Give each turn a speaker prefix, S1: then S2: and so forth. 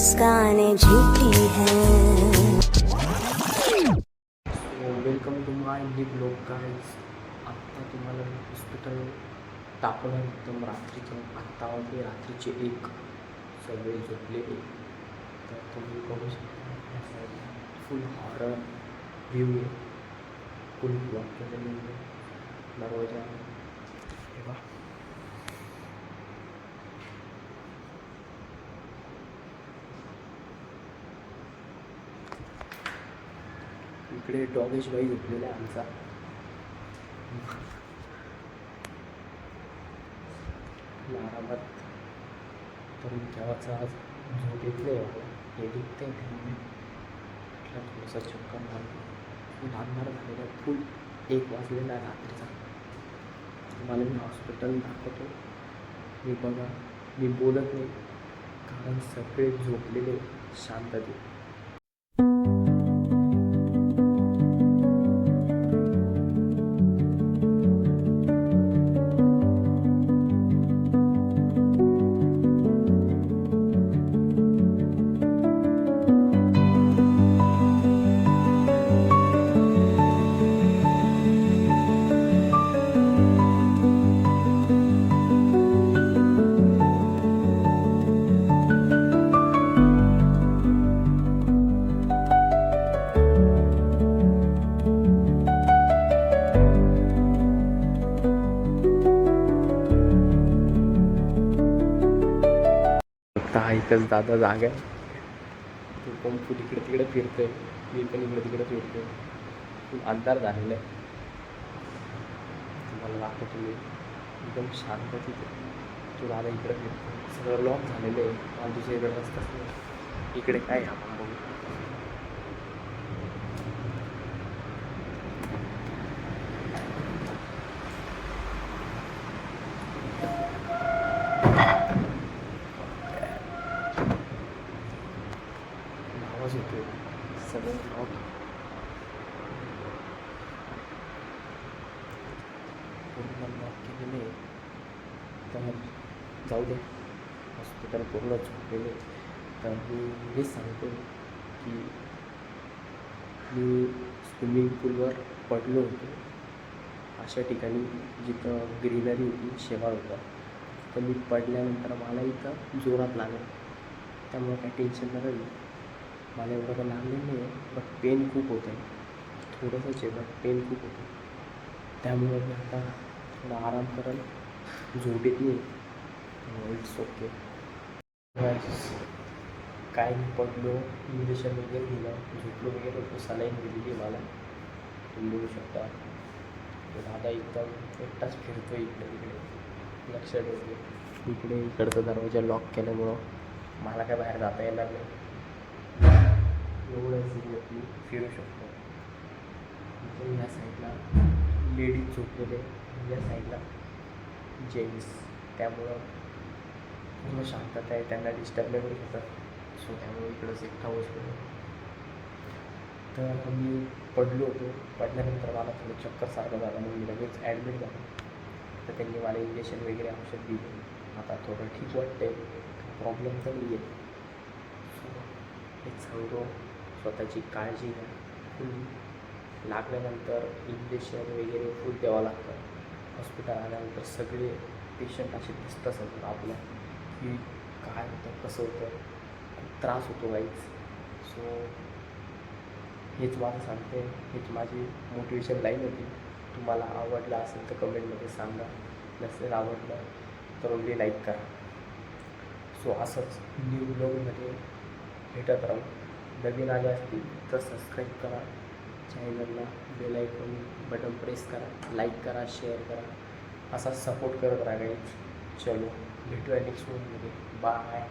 S1: मुस्कानें झूठी हैं।
S2: Welcome to my new blog guys. आत्ता तुम्हाला मी हॉस्पिटल दाखवणार एकदम रात्रीचं. आत्ता वाजले रात्रीचे 1. सगळे झोपलेले. तर तुम्ही बघू शकता फुल हॉरर व्ह्यू आहे. फुल ब्लॉक केलेले दरवाजा हे बा. इकडे डॉगेश बाई झोपलेला आहे आमचा. आरामात तर केव्हाचा आज झोप येत नाही मला. हे दिखते त्यामुळे थोडासा चक्कर मारला. फुल अंधार झालेला फुल 1 वाजलेला आहे रात्रीचा. तुम्हाला मी हॉस्पिटल दाखवतो. मी बघा मी बोलत नाही कारण सगळे झोपलेले शांततेत. फक्त एकच दादा जागा आहे. तो पंपू इकडे तिकडे फिरतोय. मी पण इकडे तिकडे फिरतोय. खूप अंधार झालेला आहे. तुम्हाला दाखवतो मी एकदम शांत तिथे. तो दादा इकडे फिरतो. सगळं लॉक झालेलं आहे. मला दुसऱ्या इकडे रस्ताच नाही. इकडे काय आपण बघू. आवाज येतोय सगळं लॉक. पूर्ण लॉक केलेले. तर जाऊ दे. हॉस्पिटल पूर्ण झोपलेले. तर मी हेच सांगतो की मी स्विमिंग पूलवर पडलो होतो. अशा ठिकाणी जिथं ग्रीनरी होती, शेवाळ होता. तर मी पडल्यानंतर मला इथं जोरात लागलं. त्यामुळे काही टेन्शन नका घेऊ. मला एवढं काही लागलं नाही आहे. बट पेन खूप होतं आहे. थोडंसंच आहे बट पेन खूप होतं. त्यामुळे मी आता थोडा आराम करेल. झोप येत नाही. It's okay. काय नाही पडलो. इंजेक्शन वगैरे दिलं. झोपलो वगैरे होतो. सलाईन दिलेली मला. तुम्ही बघू शकता. तो दादा एकदम एकटाच फिरतो इकडे तिकडे. लक्ष ठेवतो. इकडे इकडचा दरवाजा लॉक केल्यामुळं मला काय बाहेर जाता येणार नाही. एवढं सिरियसली फिरू शकतो. इथे या साईडला लेडीज झोपलेले. या साईडला जेंट्स. त्यामुळं पूर्ण शांतता आहे. त्यांना डिस्टर्ब नाही करू शकत. सो त्यामुळे इकडंच एकटा बसलो. तर मी पडलो होतो. पडल्यानंतर मला थोडं चक्करसारखं झालं. मग मी लगेच ॲडमिट झालो. तर त्यांनी मला इंजेक्शन वगैरे औषध दिले. आता थोडं ठीक वाटतं आहे. प्रॉब्लेम तर नाही आहे. सो हेच सांगतो स्वतःची काळजी घ्या. फुल लागल्यानंतर इंजेक्शन वगैरे फुल द्यावं लागतं. हॉस्पिटल आल्यानंतर सगळे पेशंट असे दिसतं सगळं आपल्या की काय होतं कसं होतं. खूप त्रास होतो गाईज. सो हेच मला सांगते. हेच माझी मोटिवेशन लाईन होती. तुम्हाला आवडलं असेल तर कमेंटमध्ये सांगा. नसेल आवडलं तर ओनली लाईक करा. सो असंच न्यू ब्लॉगमध्ये भेटत राहू. नवीन आले असतील तर सबस्क्राईब करा चॅनलला. बेल आयकॉन बटन प्रेस करा. लाईक करा. शेअर करा. असा सपोर्ट करत राहा गाईज. चलो भेटूया नेक्स्ट व्हिडिओमध्ये. बाय.